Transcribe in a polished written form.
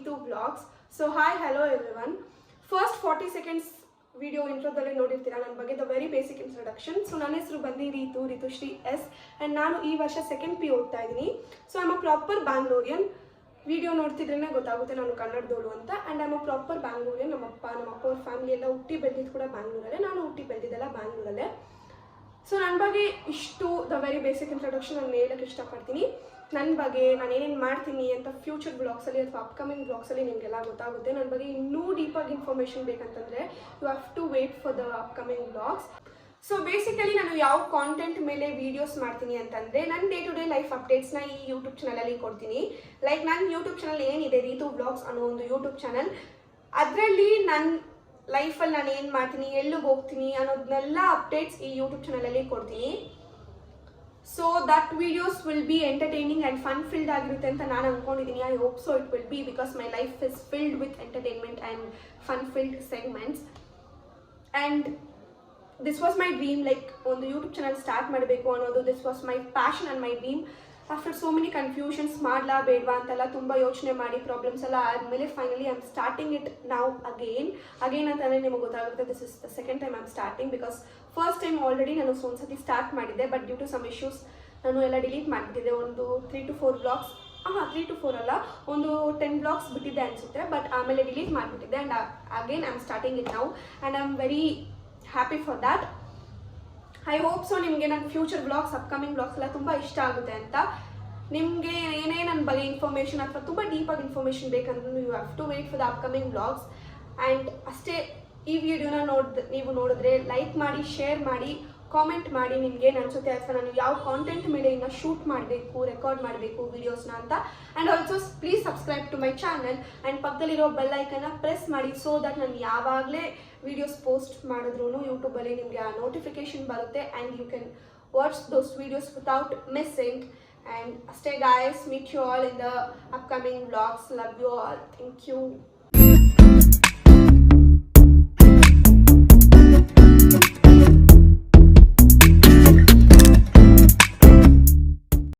Ritu Vlogs. So hi, hello everyone. First 40 seconds video ಇಂಟ್ರೋದಲ್ಲಿ ನೋಡಿರ್ತೀರಾ ನನ್ನ ಬಗ್ಗೆ the very basic introduction. So ನನ್ನ ಹೆಸರು ಬಂದು ರಿತುಶ್ರೀ ಎಸ್ ಆ್ಯಂಡ್ ನಾನು ಈ ವರ್ಷ ಸೆಕೆಂಡ್ ಪಿ ಓದ್ತಾ ಇದ್ದೀನಿ. So I'm a proper Bangalorean. Video ನೋಡ್ತಿದ್ರೇ ಗೊತ್ತಾಗುತ್ತೆ ನಾನು ಕನ್ನಡದೋಳು ಅಂತ. And I'm a proper Bangalorean. ನಮ್ಮಪ್ಪ ಅವ್ರ ಫ್ಯಾಮಿಲಿ ಎಲ್ಲ ಹುಟ್ಟಿ ಬೆಳೆದಿದ್ದು ಕೂಡ ಬ್ಯಾಂಗ್ಳೂರಲ್ಲೇ, ನಾನು ಹುಟ್ಟಿ ಬೆಳೆದಿದ್ದೆಲ್ಲ ಬ್ಯಾಂಗ್ಳೂರಲ್ಲೇ. ಸೊ ನನ್ನ ಬಗ್ಗೆ ಇಷ್ಟು ದ ವೆರಿ ಬೇಸಿಕ್ ಇಂಟ್ರೊಡಕ್ಷನ್ ನಾನು ಹೇಳೋಕ್ಕೆ ಇಷ್ಟಪಡ್ತೀನಿ. ನನ್ನ ಬಗ್ಗೆ ನಾನು ಏನೇನು ಮಾಡ್ತೀನಿ ಅಂತ ಫ್ಯೂಚರ್ ಬ್ಲಾಗ್ಸಲ್ಲಿ ಅಥವಾ ಅಪ್ಕಮಿಂಗ್ ಬ್ಲಾಗ್ಸಲ್ಲಿ ನಿಮಗೆಲ್ಲ ಗೊತ್ತಾಗುತ್ತೆ. ನನ್ನ ಬಗ್ಗೆ ಇನ್ನೂ ಡೀಪಾಗಿ ಇನ್ಫಾರ್ಮೇಷನ್ ಬೇಕಂತಂದರೆ you have to wait for the upcoming blogs. So basically ನಾನು ಯಾವ ಕಾಂಟೆಂಟ್ ಮೇಲೆ ವೀಡಿಯೋಸ್ ಮಾಡ್ತೀನಿ ಅಂತಂದರೆ ನನ್ನ ಡೇ ಟು ಡೇ ಲೈಫ್ ಅಪ್ಡೇಟ್ಸ್ನ ಈ ಯೂಟ್ಯೂಬ್ ಚಾನಲಲ್ಲಿ ಕೊಡ್ತೀನಿ. ಲೈಕ್ ನನ್ನ ಯೂಟ್ಯೂಬ್ ಚಾನಲ್ ಏನಿದೆ ರೀತು ಬ್ಲಾಗ್ಸ್ ಅನ್ನೋ ಒಂದು ಯೂಟ್ಯೂಬ್ ಚಾನಲ್, ಅದರಲ್ಲಿ ನನ್ನ ಲೈಫಲ್ಲಿ ನಾನು ಏನು ಮಾಡ್ತೀನಿ, ಎಲ್ಲಿಗೆ ಹೋಗ್ತೀನಿ ಅನ್ನೋದನ್ನೆಲ್ಲ ಅಪ್ಡೇಟ್ಸ್ ಈ ಯೂಟ್ಯೂಬ್ ಚಾನಲಲ್ಲಿ ಕೊಡ್ತೀನಿ. So that videos will be entertaining and fun filled ಆಗಿರುತ್ತೆ ಅಂತ ನಾನು ಅಂದ್ಕೊಂಡಿದ್ದೀನಿ. I hope so it will be, because my life is filled with entertainment and fun filled segments. And this was my dream, like ಒಂದು YouTube channel start ಮಾಡಬೇಕು ಅನ್ನೋದು. This was my passion and my dream. After so many confusions, ಮಾಡಲಾ ಬೇಡವಾ ಅಂತೆಲ್ಲ ತುಂಬ ಯೋಚನೆ ಮಾಡಿ problems ಎಲ್ಲ ಆದಮೇಲೆ finally I am starting it ನಾವು ಅಗೇನ್ ಅಂತಲೇ ನಿಮಗೆ ಗೊತ್ತಾಗುತ್ತೆ. This is the second time I am starting, because first time already ನಾನು ಒಂದ್ಸತಿ ಸ್ಟಾರ್ಟ್ ಮಾಡಿದ್ದೆ, but due to some issues ನಾನು ಎಲ್ಲ ಡಿಲೀಟ್ ಮಾಡಿಬಿಟ್ಟಿದ್ದೆ. ಒಂದು 3 to 4 ಬ್ಲಾಗ್ಸ್, 3 to 4 ಅಲ್ಲ, ಒಂದು 10 ಬ್ಲಾಗ್ಸ್ ಬಿಟ್ಟಿದ್ದೆ ಅನಿಸುತ್ತೆ, ಬಟ್ ಆಮೇಲೆ ಡಿಲೀಟ್ ಮಾಡಿಬಿಟ್ಟಿದ್ದೆ. And again I am starting it ನಾವು and I am very happy for that. I hope so ನಿಮಗೆ ನನ್ನ ಫ್ಯೂಚರ್ ಬ್ಲಾಗ್ಸ್, ಅಪ್ಕಮಿಂಗ್ ಬ್ಲಾಗ್ಸ್ ಎಲ್ಲ ತುಂಬ ಇಷ್ಟ ಆಗುತ್ತೆ ಅಂತ. ನಿಮಗೆ ಏನೇ ನನ್ನ ಬಗ್ಗೆ ಇನ್ಫಾರ್ಮೇಷನ್ ಅಥವಾ ತುಂಬ ಡೀಪಾಗಿ ಇನ್ಫಾರ್ಮೇಷನ್ ಬೇಕಂದ್ರೆ you have to wait for the upcoming blogs. And ಅಷ್ಟೇ, ಈ ವಿಡಿಯೋನ ನೀವು ನೋಡಿದ್ರೆ ಲೈಕ್ ಮಾಡಿ, ಶೇರ್ ಮಾಡಿ, ಕಾಮೆಂಟ್ ಮಾಡಿ ನಿಮಗೆ ಅನಿಸುತ್ತೆ ಅಥವಾ ನಾನು ಯಾವ ಕಾಂಟೆಂಟ್ ಮೇಲೆ ಇನ್ನು ಶೂಟ್ ಮಾಡಬೇಕು, ರೆಕಾರ್ಡ್ ಮಾಡಬೇಕು ವೀಡಿಯೋಸ್ನ ಅಂತ. And also please subscribe to my channel and ಪಕ್ಕದಲ್ಲಿರೋ ಬೆಲ್ ಐಕನ್ನ ಪ್ರೆಸ್ ಮಾಡಿ, ಸೊ ದಟ್ ನಾನು ಯಾವಾಗಲೇ ವೀಡಿಯೋಸ್ ಪೋಸ್ಟ್ ಮಾಡಿದ್ರೂ ಯೂಟ್ಯೂಬಲ್ಲಿ ನಿಮಗೆ ಆ ನೋಟಿಫಿಕೇಶನ್ ಬರುತ್ತೆ and you can watch those videos without missing. And stay guys, meet you all in the upcoming vlogs. Love you all. Thank you.